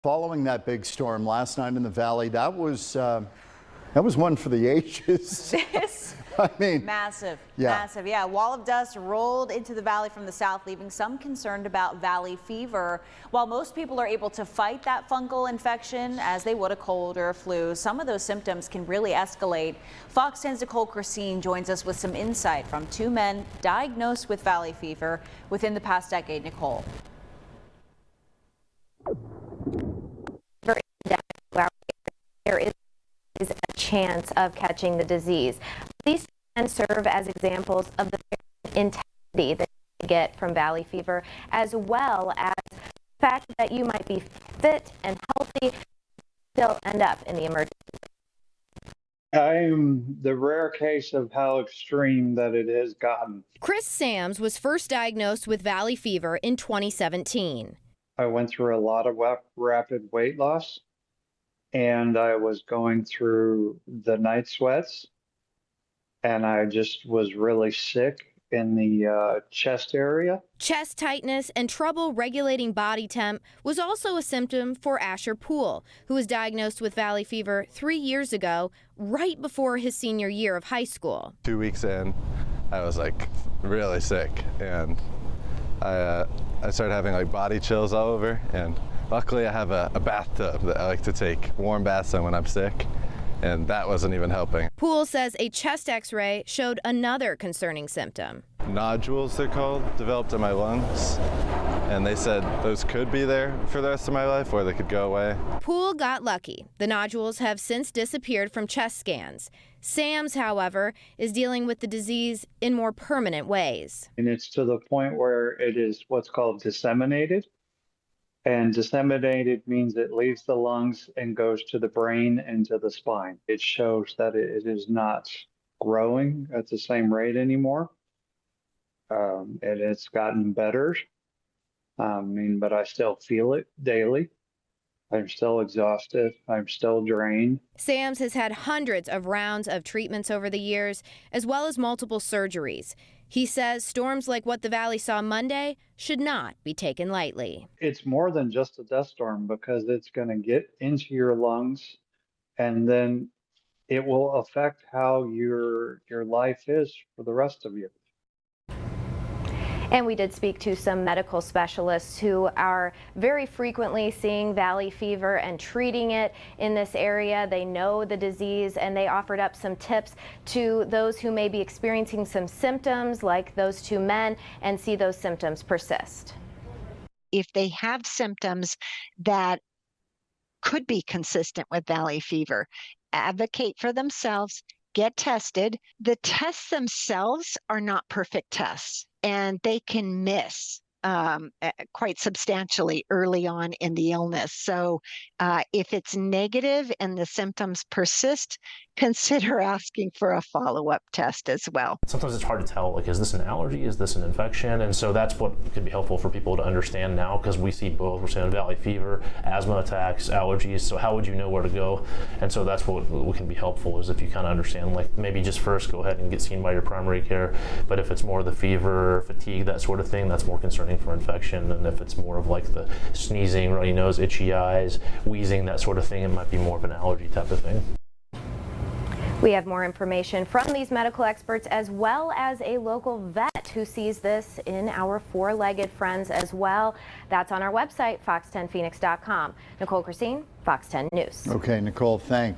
Following that big storm last night in the valley, that was one for the ages. This I mean, massive. yeah. A wall of dust rolled into the valley from the south, leaving some concerned about valley fever. While most people are able to fight that fungal infection as they would a cold or a flu, some of those symptoms can really escalate. Fox 10's Nicole Krasean joins us with some insight from two men diagnosed with valley fever within the past decade. Nicole. There is a chance of catching the disease. These can serve as examples of the intensity that you get from valley fever, as well as the fact that you might be fit and healthy, still end up in the emergency. I am the rare case of how extreme that it has gotten. Chris Sams was first diagnosed with valley fever in 2017. I went through a lot of rapid weight loss, and I was going through the night sweats, and I just was really sick in the chest area. Chest tightness and trouble regulating body temp was also a symptom for Asher Poole, who was diagnosed with valley fever 3 years ago, right before his senior year of high school. 2 weeks in, I was like really sick, and I started having like body chills all over, and luckily I have a bathtub that I like to take warm baths in when I'm sick, and that wasn't even helping. Poole says a chest x-ray showed another concerning symptom. Nodules, they're called, developed in my lungs, and they said those could be there for the rest of my life or they could go away. Poole got lucky. The nodules have since disappeared from chest scans. Sams, however, is dealing with the disease in more permanent ways. And it's to the point where it is what's called disseminated. And disseminated means it leaves the lungs and goes to the brain and to the spine. It shows that it is not growing at the same rate anymore. And it's gotten better. But I still feel it daily. I'm still exhausted. I'm still drained. Sams has had hundreds of rounds of treatments over the years, as well as multiple surgeries. He says storms like what the valley saw Monday should not be taken lightly. It's more than just a dust storm because it's going to get into your lungs, and then it will affect how your life is for the rest of you. And we did speak to some medical specialists who are very frequently seeing valley fever and treating it in this area. They know the disease, and they offered up some tips to those who may be experiencing some symptoms like those two men and see those symptoms persist. If they have symptoms that could be consistent with valley fever, advocate for themselves, get tested. The tests themselves are not perfect tests, and they can miss quite substantially early on in the illness. So if it's negative and the symptoms persist, consider asking for a follow-up test as well. Sometimes it's hard to tell, like, is this an allergy? Is this an infection? And so that's what could be helpful for people to understand now, because we see both. We're seeing valley fever, asthma attacks, allergies. So how would you know where to go? And so that's what can be helpful, is if you kind of understand, like, maybe just first go ahead and get seen by your primary care. But if it's more the fever, fatigue, that sort of thing, that's more concerning for infection. And if it's more of like the sneezing, runny nose, itchy eyes, wheezing, that sort of thing, it might be more of an allergy type of thing. We have more information from these medical experts, as well as a local vet who sees this in our four-legged friends as well. That's on our website, fox10phoenix.com. Nicole Krasean, Fox 10 News. Okay, Nicole, thanks.